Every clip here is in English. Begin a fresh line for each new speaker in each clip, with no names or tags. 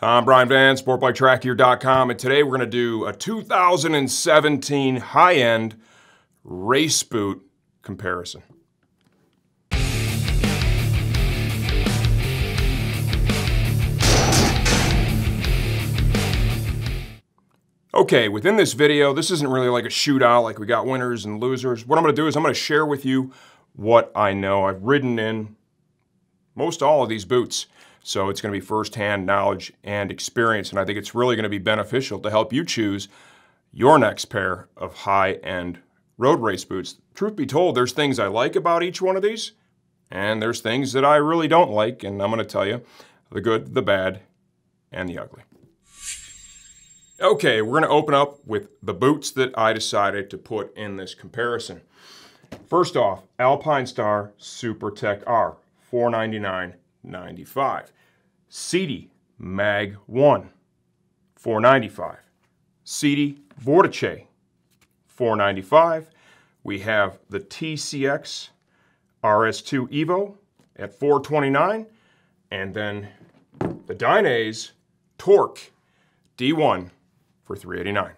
I'm Brian Van, SportbikeTrackGear.com, and today we're going to do a 2017 high-end race boot comparison. Okay, within this video, this isn't really like a shootout, like we got winners and losers. What I'm going to do is I'm going to share with you what I know. I've ridden in most all of these boots. So it's going to be firsthand knowledge and experience, and I think it's really going to be beneficial to help you choose your next pair of high-end road race boots. Truth be told, there's things I like about each one of these, and there's things that I really don't like, and I'm going to tell you the good, the bad, and the ugly. Okay, we're going to open up with the boots that I decided to put in this comparison. First off, Alpinestars Supertech R, $499.95. Sidi Mag-1, $495. Sidi Vortice, $495. We have the TCX R-S2 Evo at $429, and then the Dainese Torque D1 for $389.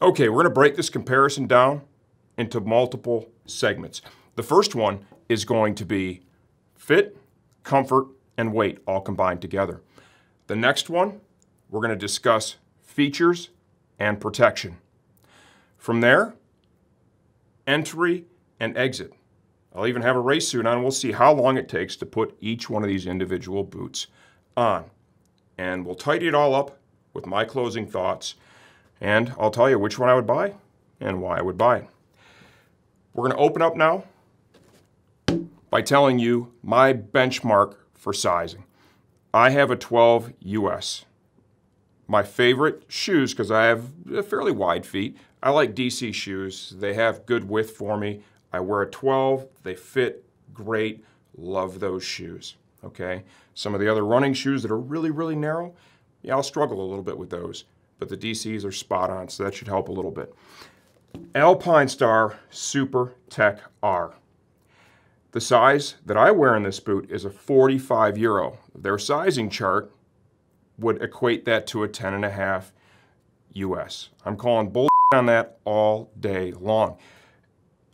Okay, we're going to break this comparison down into multiple segments. The first one is going to be fit, comfort, and weight all combined together. The next one, we're going to discuss features and protection. From there, entry and exit. I'll even have a race suit on, and we'll see how long it takes to put each one of these individual boots on. And we'll tidy it all up with my closing thoughts, and I'll tell you which one I would buy and why I would buy it. We're going to open up now by telling you my benchmark for sizing. I have a 12 US. My favorite shoes, because I have fairly wide feet, I like DC shoes. They have good width for me. I wear a 12, they fit great, love those shoes, okay? Some of the other running shoes that are really, really narrow, yeah, I'll struggle a little bit with those, but the DCs are spot on, so that should help a little bit. Alpinestars Supertech R. The size that I wear in this boot is a 45 Euro. Their sizing chart would equate that to a 10.5 US. I'm calling bull on that all day long.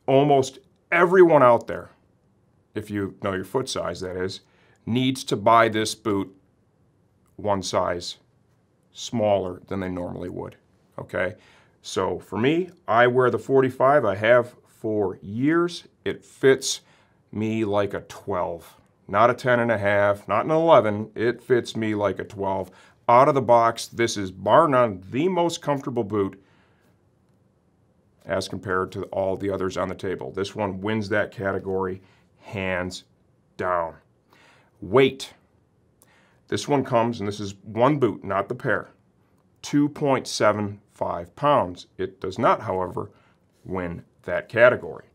Almost everyone out there, if you know your foot size that is, needs to buy this boot one size smaller than they normally would, okay? So for me, I wear the 45. I have for years. It fits me like a 12, not a 10.5, not an 11. It fits me like a 12. Out of the box, this is bar none the most comfortable boot as compared to all the others on the table. This one wins that category hands down. Weight. This one comes, and this is one boot, not the pair, 2.75 pounds. It does not, however, win that category.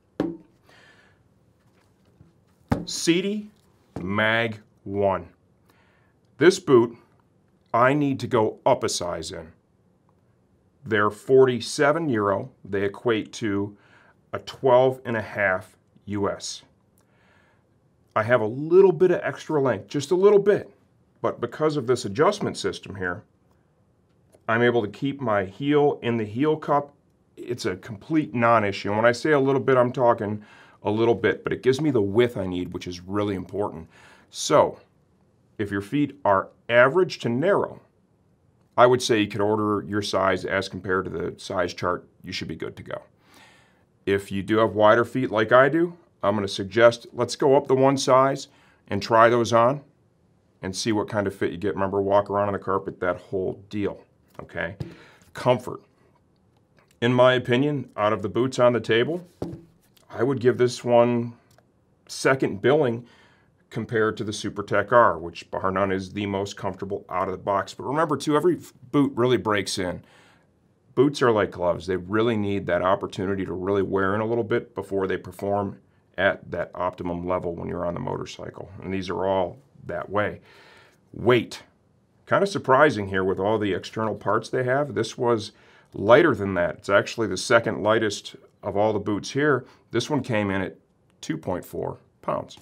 Sidi Mag-1. This boot, I need to go up a size in. They're 47 Euro. They equate to a 12.5 US. I have a little bit of extra length, just a little bit, but because of this adjustment system here, I'm able to keep my heel in the heel cup. It's a complete non-issue. And when I say a little bit, I'm talking a little bit, but it gives me the width I need, which is really important. So, if your feet are average to narrow, I would say you could order your size as compared to the size chart. You should be good to go. If you do have wider feet like I do, I'm going to suggest let's go up the one size and try those on and see what kind of fit you get. Remember, walk around on the carpet, that whole deal, okay? Comfort. In my opinion, out of the boots on the table, I would give this one second billing compared to the Supertech R, which bar none is the most comfortable out of the box. But remember too, every boot really breaks in. Boots are like gloves. They really need that opportunity to really wear in a little bit before they perform at that optimum level when you're on the motorcycle. And these are all that way. Weight. Kind of surprising here with all the external parts they have. This was lighter than that. It's actually the second lightest of all the boots here. This one came in at 2.4 pounds.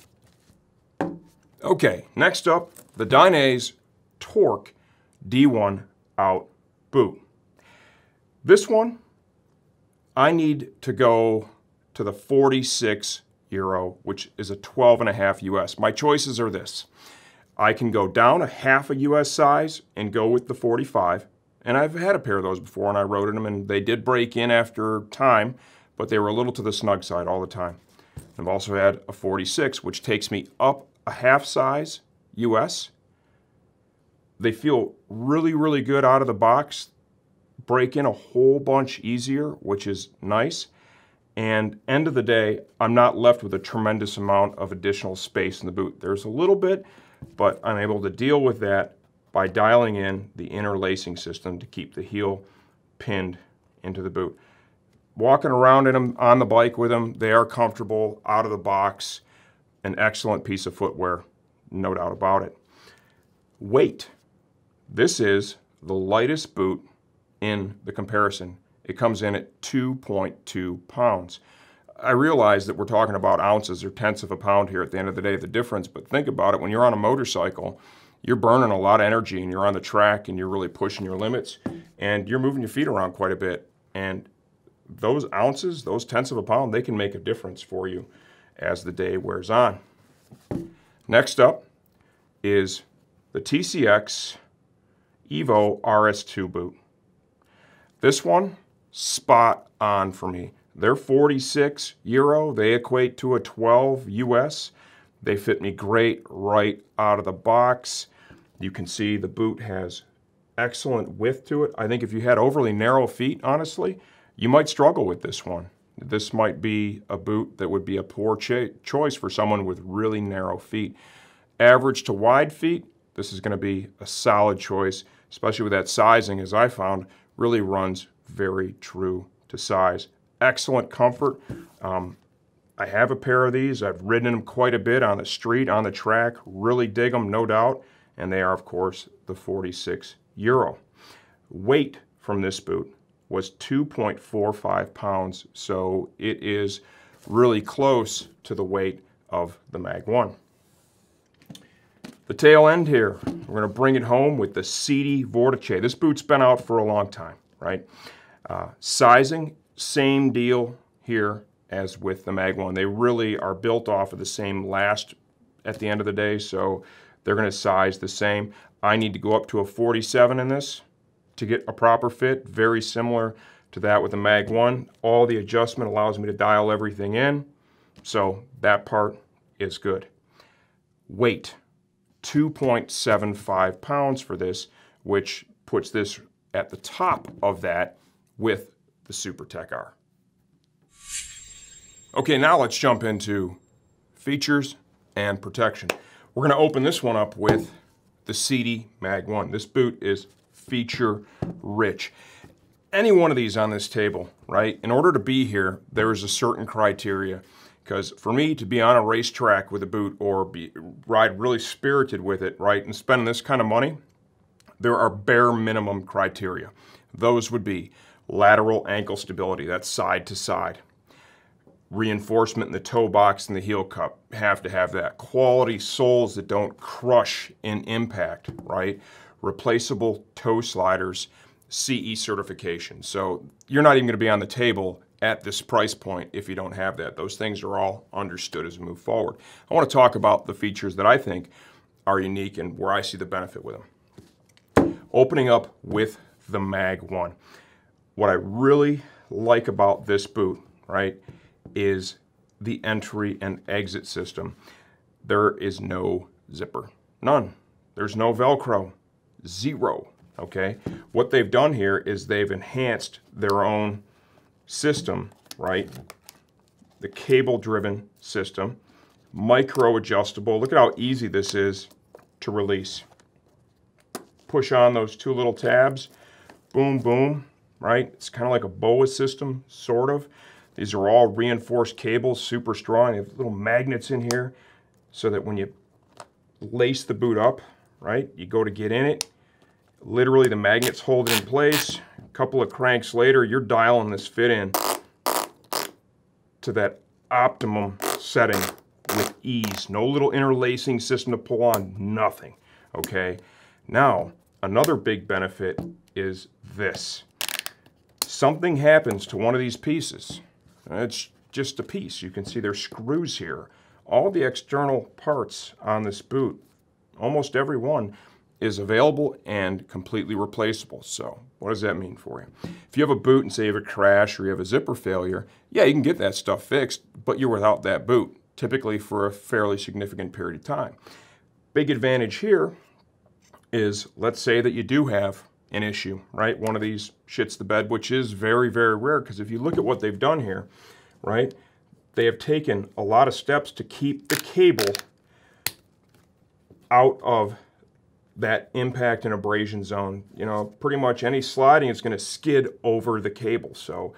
Okay, next up, the Dainese Torque D1 Out boot. This one, I need to go to the 46 Euro, which is a 12.5 US. My choices are this. I can go down a half a US size and go with the 45. And I've had a pair of those before and I rode in them and they did break in after time, but they were a little to the snug side all the time. I've also had a 46, which takes me up a half size US. They feel really, really good out of the box. Break in a whole bunch easier, which is nice. And end of the day, I'm not left with a tremendous amount of additional space in the boot. There's a little bit, but I'm able to deal with that by dialing in the interlacing system to keep the heel pinned into the boot. Walking around in them on the bike with them, they are comfortable out of the box. An excellent piece of footwear, no doubt about it. Weight. This is the lightest boot in the comparison. It comes in at 2.2 pounds. I realize that we're talking about ounces or tenths of a pound here at the end of the day, the difference, but think about it. When you're on a motorcycle, you're burning a lot of energy and you're on the track and you're really pushing your limits and you're moving your feet around quite a bit. And those ounces, those tenths of a pound, they can make a difference for you as the day wears on. Next up is the TCX Evo R-S2 boot. This one, spot on for me. They're 46 Euro. They equate to a 12 US. They fit me great right out of the box. You can see the boot has excellent width to it. I think if you had overly narrow feet, honestly, you might struggle with this one. This might be a boot that would be a poor choice for someone with really narrow feet. Average to wide feet, this is going to be a solid choice, especially with that sizing, as I found, really runs very true to size. Excellent comfort. I have a pair of these. I've ridden them quite a bit on the street, on the track. Really dig them, no doubt. And they are, of course, the 46 Euro. Weight from this boot was 2.45 pounds, so it is really close to the weight of the Mag-1. The tail end here, we're going to bring it home with the Sidi Vortice. This boot's been out for a long time, right? Sizing, same deal here as with the Mag-1. They really are built off of the same last at the end of the day, so they're going to size the same. I need to go up to a 47 in this to get a proper fit, very similar to that with the Mag-1. All the adjustment allows me to dial everything in, so that part is good. Weight, 2.75 pounds for this, which puts this at the top of that with the Supertech R. Okay, now let's jump into features and protection. We're going to open this one up with the Sidi Mag-1. This boot is feature rich. Any one of these on this table, right? In order to be here, there is a certain criteria. Because for me to be on a racetrack with a boot or ride really spirited with it, right, and spend this kind of money, there are bare minimum criteria. Those would be lateral ankle stability, that's side to side. Reinforcement in the toe box and the heel cup, have to have that. Quality soles that don't crush in impact, right? Replaceable toe sliders, CE certification. So you're not even going to be on the table at this price point if you don't have that. Those things are all understood as we move forward. I want to talk about the features that I think are unique and where I see the benefit with them. Opening up with the Mag-1. What I really like about this boot, right, is the entry and exit system. There is no zipper, none. There's no Velcro, zero, okay? What they've done here is they've enhanced their own system, right? The cable-driven system, micro adjustable. Look at how easy this is to release. Push on those two little tabs, boom, boom, right? It's kind of like a BOA system, sort of. These are all reinforced cables, super strong. You have little magnets in here so that when you lace the boot up, right, you go to get in it, literally the magnets hold it in place. A couple of cranks later, you're dialing this fit in to that optimum setting with ease. No little interlacing system to pull on, nothing, okay? Now, another big benefit is this. Something happens to one of these pieces. It's just a piece. You can see there's screws here. All the external parts on this boot, almost every one, is available and completely replaceable. So what does that mean for you? If you have a boot and say you have a crash or you have a zipper failure, yeah, you can get that stuff fixed, but you're without that boot, typically for a fairly significant period of time. Big advantage here is, let's say that you do have an issue, right? One of these shits the bed, which is very, very rare, because if you look at what they've done here, right, they have taken a lot of steps to keep the cable out of that impact and abrasion zone. You know, pretty much any sliding is going to skid over the cable. So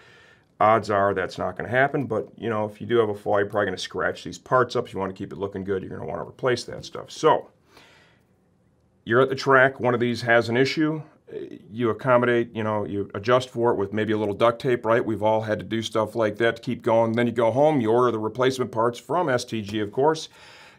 odds are that's not going to happen. But, you know, if you do have a fall, you're probably going to scratch these parts up. If you want to keep it looking good, you're going to want to replace that stuff. So you're at the track, one of these has an issue, you accommodate, you know, you adjust for it with maybe a little duct tape, right? We've all had to do stuff like that to keep going. Then you go home, you order the replacement parts from STG, of course.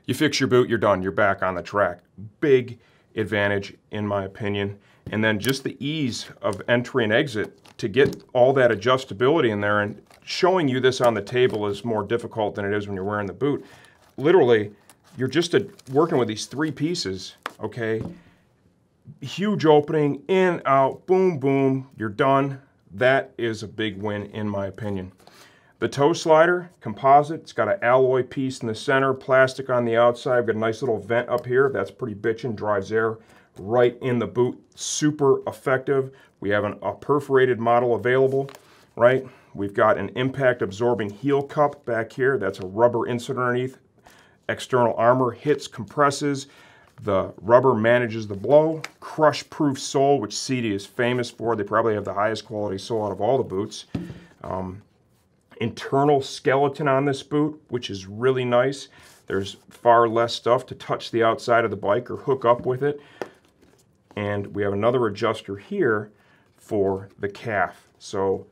You fix your boot, you're done, you're back on the track. Big advantage, in my opinion. And then just the ease of entry and exit to get all that adjustability in there, and showing you this on the table is more difficult than it is when you're wearing the boot. Literally, you're just working with these three pieces, okay? Huge opening, in, out, boom, boom, you're done. That is a big win, in my opinion. The toe slider, composite, it's got an alloy piece in the center, plastic on the outside. I've got a nice little vent up here. That's pretty bitchin', drives air right in the boot. Super effective. We have a perforated model available, right? We've got an impact absorbing heel cup back here. That's a rubber insert underneath. External armor hits, compresses. The rubber manages the blow. Crush-proof sole, which Sidi is famous for. They probably have the highest quality sole out of all the boots. Internal skeleton on this boot, which is really nice. There's far less stuff to touch the outside of the bike or hook up with it. And we have another adjuster here for the calf. So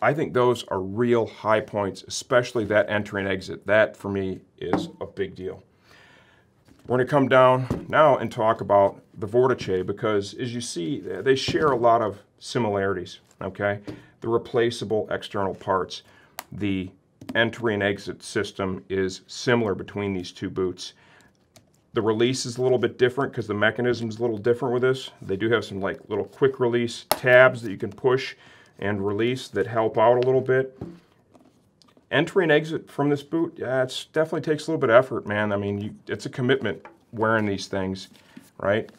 I think those are real high points, especially that entry and exit. That, for me, is a big deal. We're going to come down now and talk about the Vortice, because as you see, they share a lot of similarities, okay? The replaceable external parts. The entry and exit system is similar between these two boots. The release is a little bit different because the mechanism is a little different with this. They do have some like little quick release tabs that you can push and release that help out a little bit. Entry and exit from this boot, yeah, it definitely takes a little bit of effort, man. I mean, it's a commitment wearing these things, right?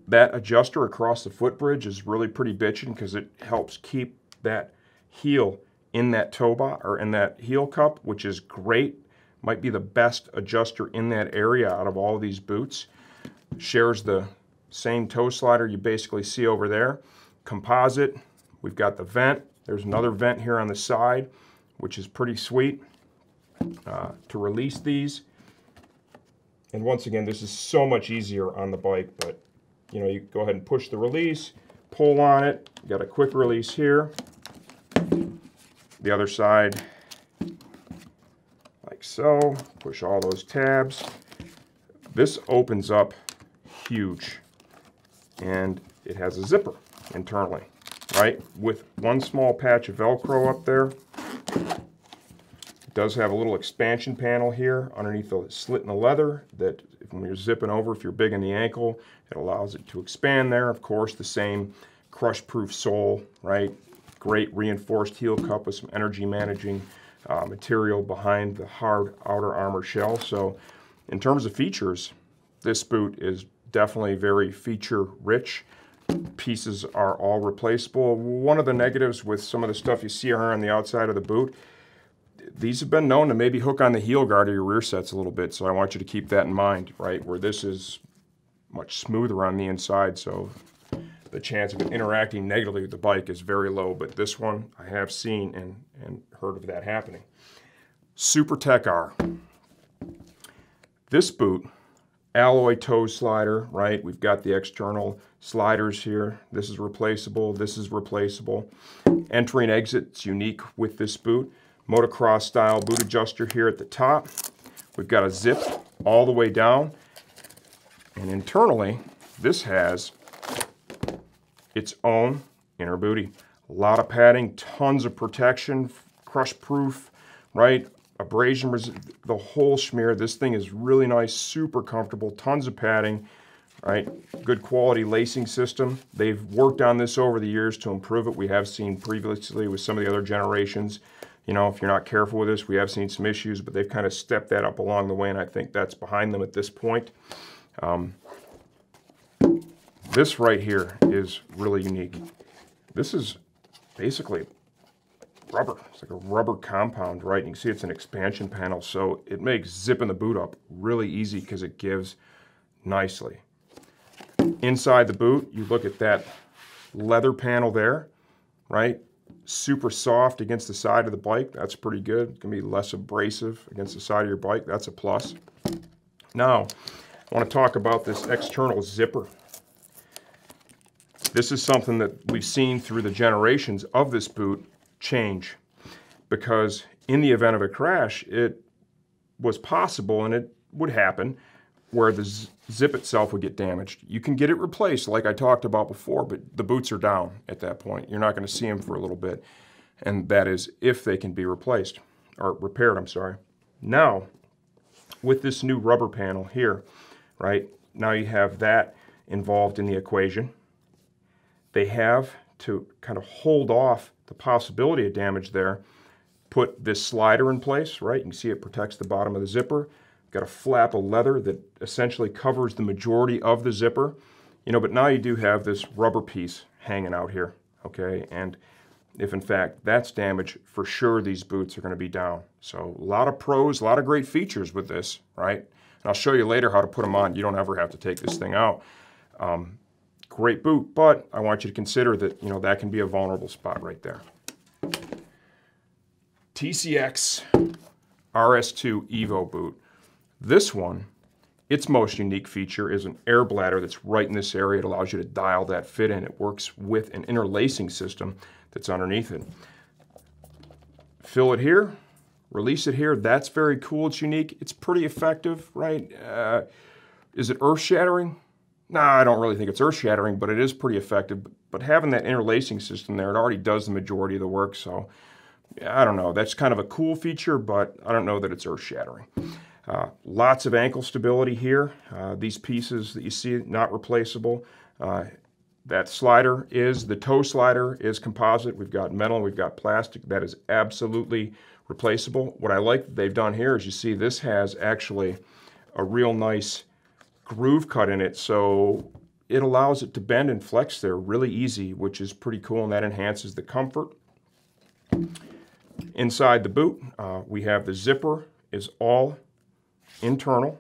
That adjuster across the footbridge is really pretty bitchin' because it helps keep that heel in that toe box or in that heel cup, which is great. Might be the best adjuster in that area out of all of these boots. Shares the same toe slider you basically see over there. Composite, we've got the vent. There's another vent here on the side, which is pretty sweet to release these. And once again, this is so much easier on the bike, but you know, you go ahead and push the release, pull on it, you got a quick release here. The other side, like so, push all those tabs. This opens up huge, and it has a zipper internally, right? With one small patch of Velcro up there. It does have a little expansion panel here underneath the slit in the leather that when you're zipping over, if you're big in the ankle, it allows it to expand there. Of course, the same crush-proof sole, right? Great reinforced heel cup with some energy managing material behind the hard outer armor shell. So in terms of features, this boot is definitely very feature rich. Pieces are all replaceable. One of the negatives with some of the stuff you see here on the outside of the boot, these have been known to maybe hook on the heel guard of your rear sets a little bit, so I want you to keep that in mind, right? Where this is much smoother on the inside, so the chance of it interacting negatively with the bike is very low, but this one I have seen and heard of that happening. Supertech R. This boot, alloy toe slider, right? We've got the external sliders here. This is replaceable, this is replaceable. Entry and exit, it's unique with this boot. Motocross style boot adjuster here at the top. We've got a zip all the way down. And internally, this has its own inner booty. A lot of padding, tons of protection, crush proof, right? Abrasion, the whole schmear. This thing is really nice, super comfortable, tons of padding, right? Good quality lacing system. They've worked on this over the years to improve it. We have seen previously with some of the other generations, you know, if you're not careful with this, we have seen some issues, but they've kind of stepped that up along the way, and I think that's behind them at this point. This right here is really unique. This is basically rubber. It's like a rubber compound, right? You can see it's an expansion panel, so it makes zipping the boot up really easy because it gives nicely. Inside the boot, you look at that leather panel there, right? Super soft against the side of the bike. That's pretty good. It can be less abrasive against the side of your bike. That's a plus. Now, I want to talk about this external zipper. This is something that we've seen through the generations of this boot change, because in the event of a crash, it was possible, and it would happen, where the zip itself would get damaged. You can get it replaced, like I talked about before, but the boots are down at that point. You're not going to see them for a little bit, and that is if they can be replaced, or repaired, I'm sorry. Now, with this new rubber panel here, right, now you have that involved in the equation. They have, to kind of hold off the possibility of damage there, put this slider in place, right? You can see it protects the bottom of the zipper. Got a flap of leather that essentially covers the majority of the zipper, you know, but now you do have this rubber piece hanging out here, okay? And if in fact that's damaged, for sure these boots are going to be down. So a lot of pros, a lot of great features with this, right? And I'll show you later how to put them on. You don't ever have to take this thing out. Great boot, but I want you to consider that, you know, that can be a vulnerable spot right there. TCX R-S2 Evo boot. This one, its most unique feature is an air bladder that's right in this area. It allows you to dial that fit in. It works with an interlacing system that's underneath it. Fill it here, release it here. That's very cool. It's unique. It's pretty effective, right? Is it earth-shattering? No, I don't really think it's earth-shattering, but it is pretty effective. But having that interlacing system there, it already does the majority of the work. So, I don't know. That's kind of a cool feature, but I don't know that it's earth-shattering. Lots of ankle stability here. These pieces that you see, not replaceable. That slider is, the toe slider is composite. We've got metal and we've got plastic. That is absolutely replaceable. What I like that they've done here is, you see this has actually a real nice groove cut in it, so it allows it to bend and flex there really easy, which is pretty cool, and that enhances the comfort. Inside the boot, we have the zipper is all internal.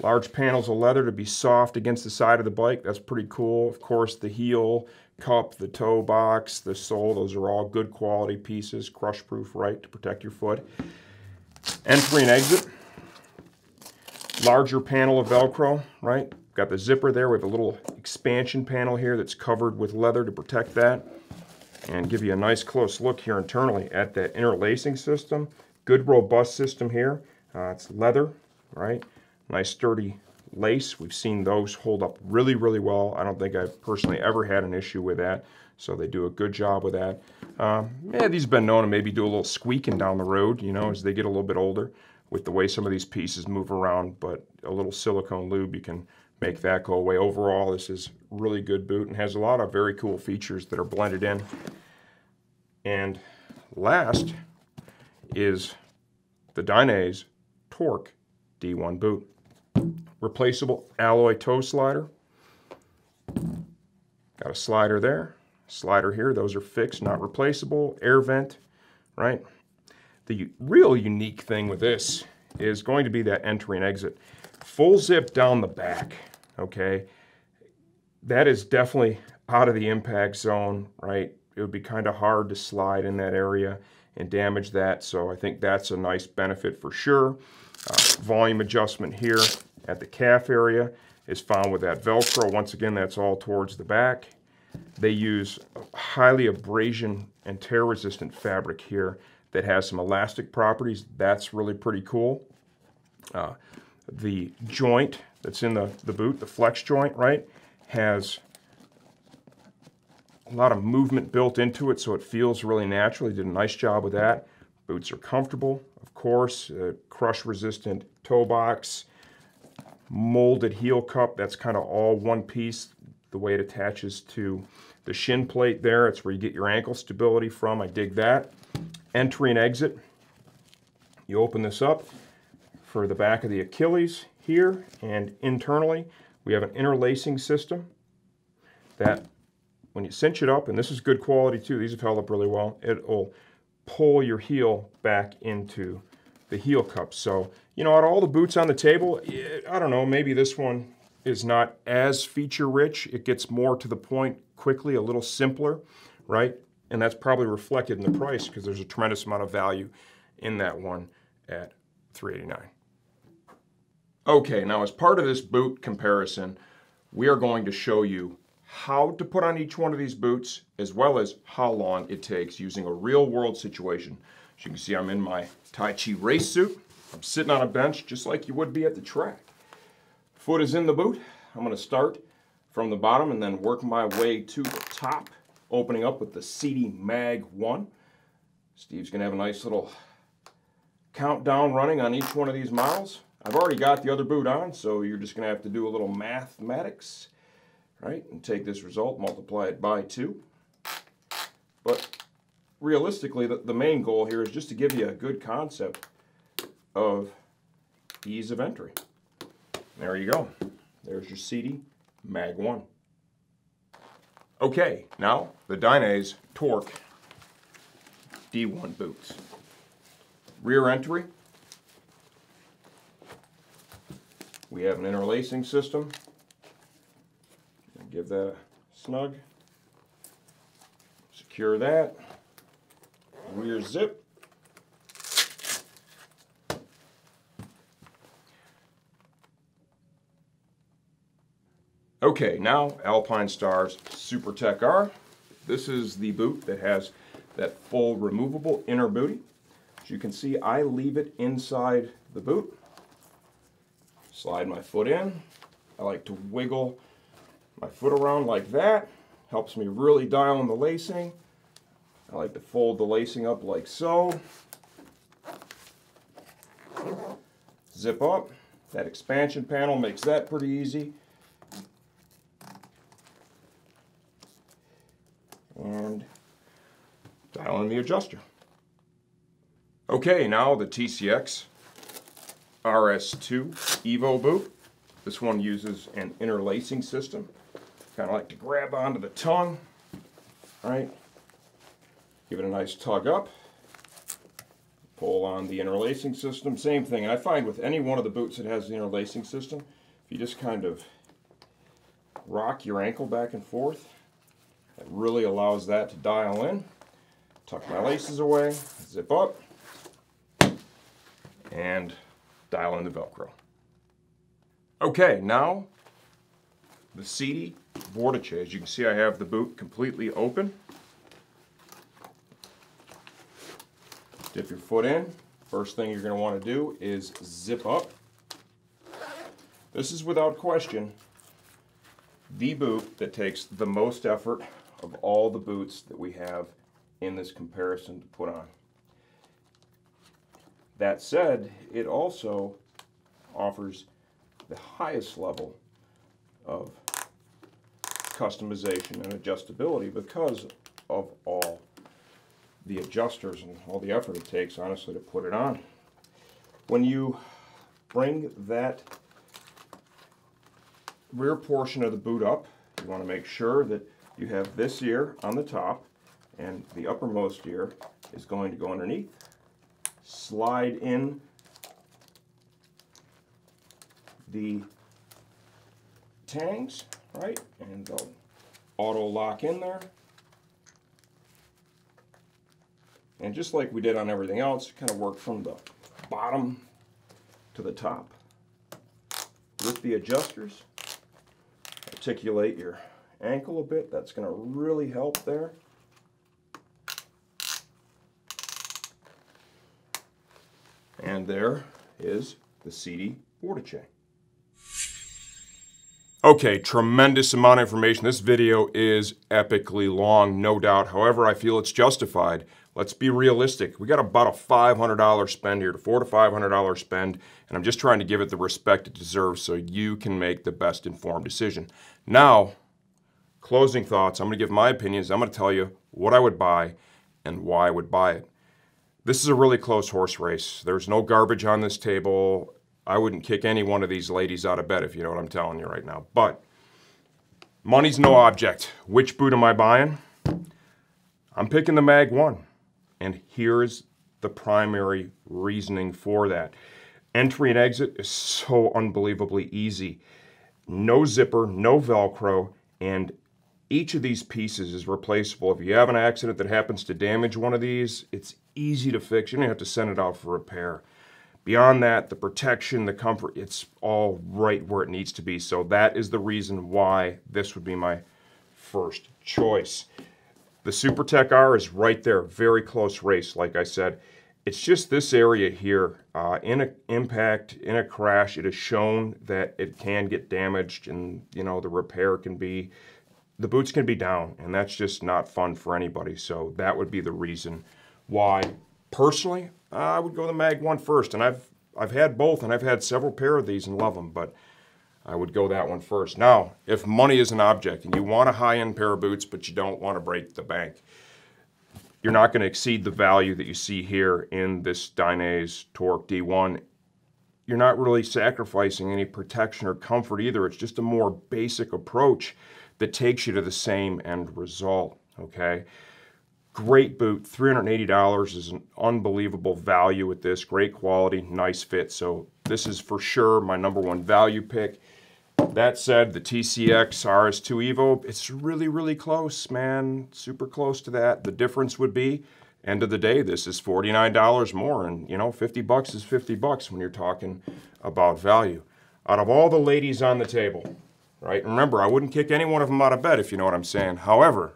Large panels of leather to be soft against the side of the bike. That's pretty cool. Of course, the heel, cup, the toe box, the sole, those are all good quality pieces, crush proof, right, to protect your foot. Entry and exit. Larger panel of Velcro, right? Got the zipper there. We have a little expansion panel here that's covered with leather to protect that. And give you a nice close look here internally at that interlacing system. Good robust system here. It's leather, right? Nice sturdy lace. We've seen those hold up really, really well. I don't think I've personally ever had an issue with that. So they do a good job with that. Yeah, these have been known to maybe do a little squeaking down the road, you know, as they get a little bit older, with the way some of these pieces move around, but a little silicone lube, you can make that go away. Overall, this is really good boot and has a lot of very cool features that are blended in. And last is the Dainese Torque D1 boot. Replaceable alloy toe slider. Got a slider there, slider here. Those are fixed, not replaceable. Air vent, right? The real unique thing with this is going to be that entry and exit. Full zip down the back, okay? That is definitely out of the impact zone, right? It would be kind of hard to slide in that area and damage that, so I think that's a nice benefit for sure. Volume adjustment here at the calf area is found with that Velcro. Once again, that's all towards the back. They use highly abrasion and tear resistant fabric here that has some elastic properties. That's really pretty cool. The joint that's in the boot, the flex joint, right, has a lot of movement built into it, so it feels really natural. He did a nice job with that. Boots are comfortable, of course. Crush-resistant toe box, molded heel cup. That's kind of all one piece. The way it attaches to the shin plate there, it's where you get your ankle stability from. I dig that. Entry and exit. You open this up for the back of the Achilles here, and internally we have an interlacing system that when you cinch it up, and this is good quality too, these have held up really well, it'll pull your heel back into the heel cup. So, you know, out of all the boots on the table, I don't know, maybe this one is not as feature rich. It gets more to the point quickly, a little simpler, right? And that's probably reflected in the price because there's a tremendous amount of value in that one at $389. Okay, now as part of this boot comparison, we are going to show you how to put on each one of these boots, as well as how long it takes using a real world situation. As you can see, I'm in my Tai Chi race suit. I'm sitting on a bench just like you would be at the track. Foot is in the boot. I'm going to start from the bottom and then work my way to the top, opening up with the Sidi Mag-1. Steve's going to have a nice little countdown running on each one of these models. I've already got the other boot on, so you're just going to have to do a little mathematics, right? And take this result, multiply it by 2. But realistically, the main goal here is just to give you a good concept of ease of entry. There you go. There's your Sidi Mag-1. Okay, now the Dainese Torque D1 boots. Rear entry. We have an interlacing system. Give that a snug. Secure that. Rear zip. Okay, now Alpinestars Supertech R. This is the boot that has that full removable inner booty. As you can see, I leave it inside the boot. Slide my foot in. I like to wiggle my foot around like that. Helps me really dial in the lacing. I like to fold the lacing up like so. Zip up. That expansion panel makes that pretty easy. And dial in the adjuster. Okay, now the TCX R-S2 Evo boot. This one uses an interlacing system. Kind of like to grab onto the tongue, right? Give it a nice tug up. Pull on the interlacing system. Same thing. I find with any one of the boots that has the interlacing system, if you just kind of rock your ankle back and forth, it really allows that to dial in. Tuck my laces away, zip up, and dial in the Velcro. Okay, now the Sidi Vortice. As you can see, I have the boot completely open. Dip your foot in. First thing you're going to want to do is zip up. This is without question the boot that takes the most effort of all the boots that we have in this comparison to put on. That said, it also offers the highest level of customization and adjustability because of all the adjusters and all the effort it takes, honestly, to put it on. When you bring that rear portion of the boot up, you want to make sure that you have this ear on the top and the uppermost ear is going to go underneath. Slide in the tangs, right, and they'll auto lock in there. And just like we did on everything else, kind of work from the bottom to the top. With the adjusters, articulate your ankle a bit. That's going to really help there. And there is the Sidi Vortice. Okay, tremendous amount of information. This video is epically long, no doubt. However, I feel it's justified. Let's be realistic. We got about a $500 spend here, $400 to $500 spend, and I'm just trying to give it the respect it deserves so you can make the best informed decision. Now, closing thoughts. I'm going to give my opinions. I'm going to tell you what I would buy and why I would buy it. This is a really close horse race. There's no garbage on this table. I wouldn't kick any one of these ladies out of bed if you know what I'm telling you right now. But money's no object. Which boot am I buying? I'm picking the Mag-1. And here's the primary reasoning for that. Entry and exit is so unbelievably easy. No zipper, no Velcro, and each of these pieces is replaceable. If you have an accident that happens to damage one of these, it's easy to fix. You don't have to send it out for repair. Beyond that, the protection, the comfort, it's all right where it needs to be. So that is the reason why this would be my first choice. The Supertech R is right there, very close race, like I said. It's just this area here. In an impact, in a crash, it is shown that it can get damaged and, you know, the repair can be, the boots can be down, and that's just not fun for anybody. So that would be the reason why. Personally, I would go the Mag-1 first, and I've had both, and I've had several pair of these and love them, but I would go that one first. Now, if money is an object and you want a high-end pair of boots, but you don't want to break the bank, you're not going to exceed the value that you see here in this Dainese Torque D1. You're not really sacrificing any protection or comfort either. It's just a more basic approach that takes you to the same end result, okay? Great boot, $380 is an unbelievable value with this. Great quality, nice fit. So this is for sure my #1 value pick. That said, the TCX R-S2 Evo, it's really, really close, man. Super close to that. The difference would be, end of the day, this is $49 more. And, you know, 50 bucks is 50 bucks when you're talking about value. Out of all the ladies on the table, right? Remember, I wouldn't kick any one of them out of bed if you know what I'm saying. However,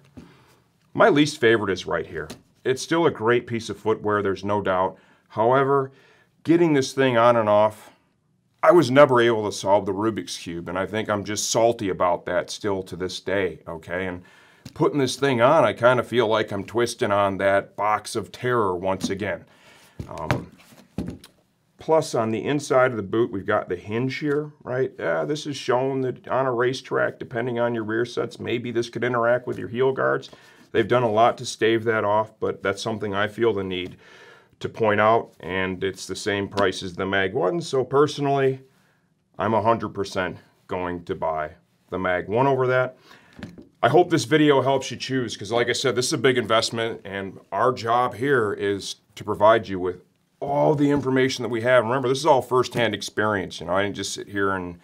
my least favorite is right here. It's still a great piece of footwear, there's no doubt. However, getting this thing on and off, I was never able to solve the Rubik's Cube, and I think I'm just salty about that still to this day, okay? And putting this thing on, I kind of feel like I'm twisting on that box of terror once again. Plus, on the inside of the boot, we've got the hinge here, right? Yeah, this is shown that on a racetrack, depending on your rear sets, maybe this could interact with your heel guards. They've done a lot to stave that off, but that's something I feel the need to point out, and it's the same price as the Mag-1, so personally, I'm 100% going to buy the Mag-1 over that. I hope this video helps you choose, because like I said, this is a big investment, and our job here is to provide you with all the information that we have. Remember, this is all first-hand experience. You know, I didn't just sit here and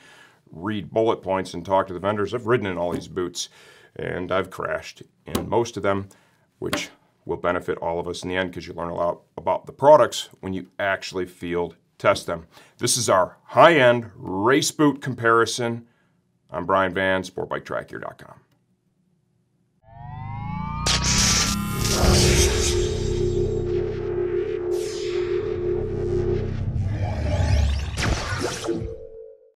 read bullet points and talk to the vendors. I've ridden in all these boots, and I've crashed in most of them, which will benefit all of us in the end because you learn a lot about the products when you actually field test them. This is our high-end race boot comparison. I'm Brian Van, SportbikeTrackGear.com.